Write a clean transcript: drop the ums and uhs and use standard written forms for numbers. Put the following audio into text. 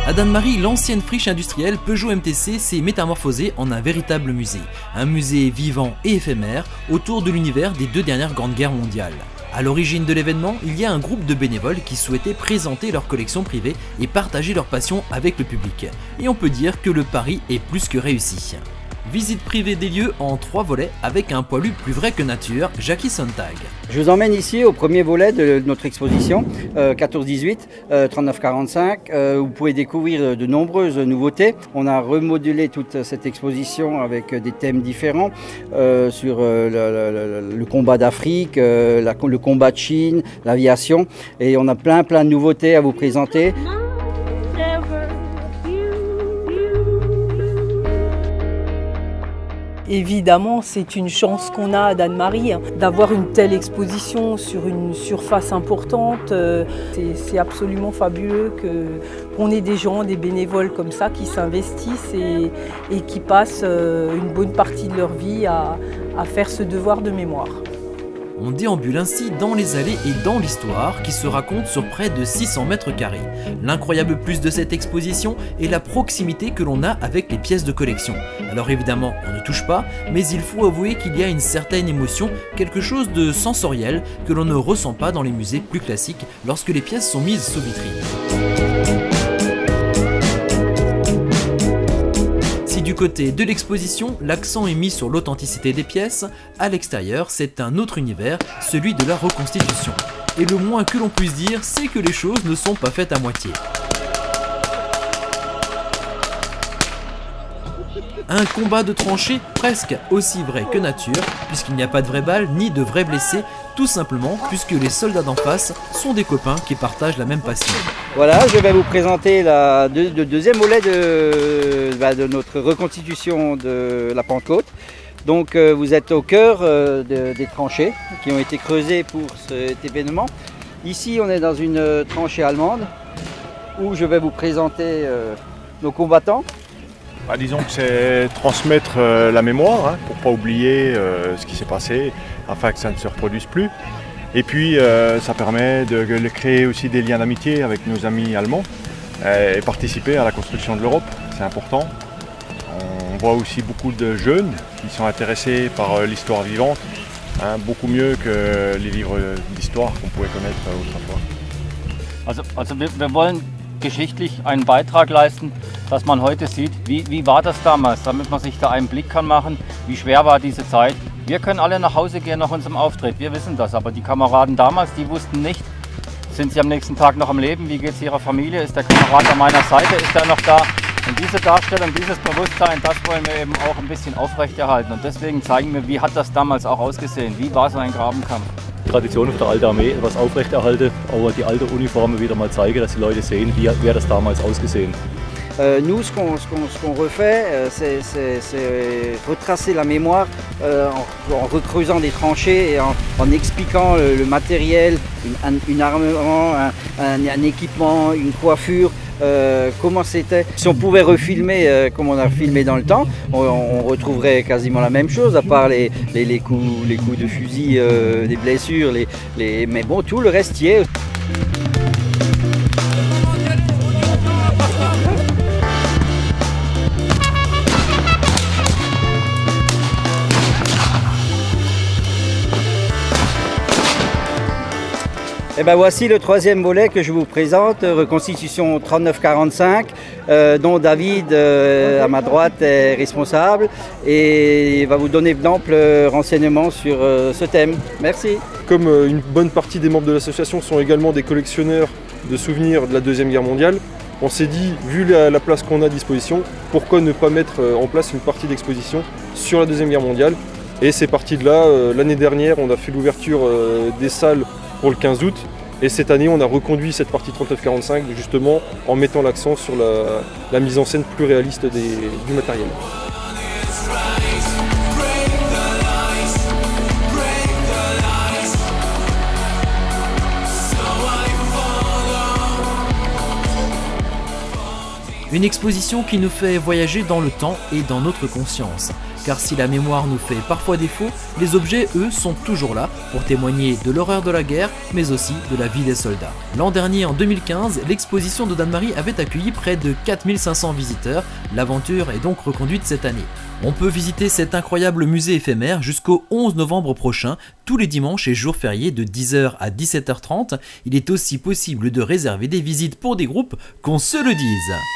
À Dannemarie, l'ancienne friche industrielle Peugeot MTC s'est métamorphosée en un véritable musée. Un musée vivant et éphémère autour de l'univers des deux dernières grandes guerres mondiales. À l'origine de l'événement, il y a un groupe de bénévoles qui souhaitaient présenter leur collection privée et partager leur passion avec le public. Et on peut dire que le pari est plus que réussi. Visite privée des lieux en 3 volets avec un poilu plus vrai que nature, Jackie Sontag. Je vous emmène ici au premier volet de notre exposition, 14-18, 39-45. Vous pouvez découvrir de nombreuses nouveautés. On a remodelé toute cette exposition avec des thèmes différents sur le combat d'Afrique, le combat de Chine, l'aviation. Et on a plein de nouveautés à vous présenter. Évidemment, c'est une chance qu'on a à Dannemarie d'avoir une telle exposition sur une surface importante. C'est absolument fabuleux qu'on ait des gens, des bénévoles comme ça qui s'investissent et qui passent une bonne partie de leur vie à faire ce devoir de mémoire. On déambule ainsi dans les allées et dans l'histoire qui se raconte sur près de 600 mètres carrés. L'incroyable plus de cette exposition est la proximité que l'on a avec les pièces de collection. Alors évidemment, on ne touche pas, mais il faut avouer qu'il y a une certaine émotion, quelque chose de sensoriel que l'on ne ressent pas dans les musées plus classiques lorsque les pièces sont mises sous vitrine. Du côté de l'exposition, l'accent est mis sur l'authenticité des pièces. À l'extérieur, c'est un autre univers, celui de la reconstitution. Et le moins que l'on puisse dire, c'est que les choses ne sont pas faites à moitié. Un combat de tranchées presque aussi vrai que nature, puisqu'il n'y a pas de vraies balles ni de vrais blessés, tout simplement puisque les soldats d'en face sont des copains qui partagent la même passion. Voilà, je vais vous présenter le deuxième volet de notre reconstitution de la Pentecôte. Donc vous êtes au cœur des tranchées qui ont été creusées pour cet événement. Ici on est dans une tranchée allemande où je vais vous présenter nos combattants. Disons que c'est transmettre la mémoire, pour ne pas oublier ce qui s'est passé, afin que ça ne se reproduise plus. Et puis ça permet de créer aussi des liens d'amitié avec nos amis allemands et participer à la construction de l'Europe, c'est important. On voit aussi beaucoup de jeunes qui sont intéressés par l'histoire vivante, beaucoup mieux que les livres d'histoire qu'on pouvait connaître autrefois. Also wir wollen geschichtlich einen Beitrag leisten, dass man heute sieht, wie war das damals, damit man sich da einen Blick kann machen, wie schwer war diese Zeit. Wir können alle nach Hause gehen nach unserem Auftritt, wir wissen das, aber die Kameraden damals, die wussten nicht, sind sie am nächsten Tag noch am Leben, wie geht es ihrer Familie, ist der Kamerad an meiner Seite, ist er noch da? Und diese Darstellung, dieses Bewusstsein, das wollen wir eben auch ein bisschen aufrechterhalten und deswegen zeigen wir, wie hat das damals auch ausgesehen, wie war so ein Grabenkampf. Tradition auf der alten Armee etwas aufrechterhalte, aber die alte Uniformen wieder mal zeige, dass die Leute sehen, wie hat das damals ausgesehen. Nous, ce qu'on refait, c'est retracer la mémoire en recreusant des tranchées et en expliquant le matériel, un armement, un équipement, une coiffure, comment c'était. Si on pouvait refilmer comme on a filmé dans le temps, on retrouverait quasiment la même chose, à part les coups de fusil, les blessures, mais bon, tout le reste y est. Et ben voici le troisième volet que je vous présente, reconstitution 39-45, dont David à ma droite est responsable et il va vous donner d'amples renseignements sur ce thème. Merci. Comme une bonne partie des membres de l'association sont également des collectionneurs de souvenirs de la Deuxième Guerre mondiale, on s'est dit, vu la place qu'on a à disposition, pourquoi ne pas mettre en place une partie d'exposition sur la Deuxième Guerre mondiale. Et c'est parti de là. L'année dernière, on a fait l'ouverture des salles pour le 15 août. Et cette année, on a reconduit cette partie 39-45 justement en mettant l'accent sur la mise en scène plus réaliste du matériel. Une exposition qui nous fait voyager dans le temps et dans notre conscience. car si la mémoire nous fait parfois défaut, les objets, eux, sont toujours là pour témoigner de l'horreur de la guerre, mais aussi de la vie des soldats. L'an dernier, en 2015, l'exposition de Dannemarie avait accueilli près de 4500 visiteurs. L'aventure est donc reconduite cette année. On peut visiter cet incroyable musée éphémère jusqu'au 11 novembre prochain, tous les dimanches et jours fériés de 10h à 17h30. Il est aussi possible de réserver des visites pour des groupes, qu'on se le dise.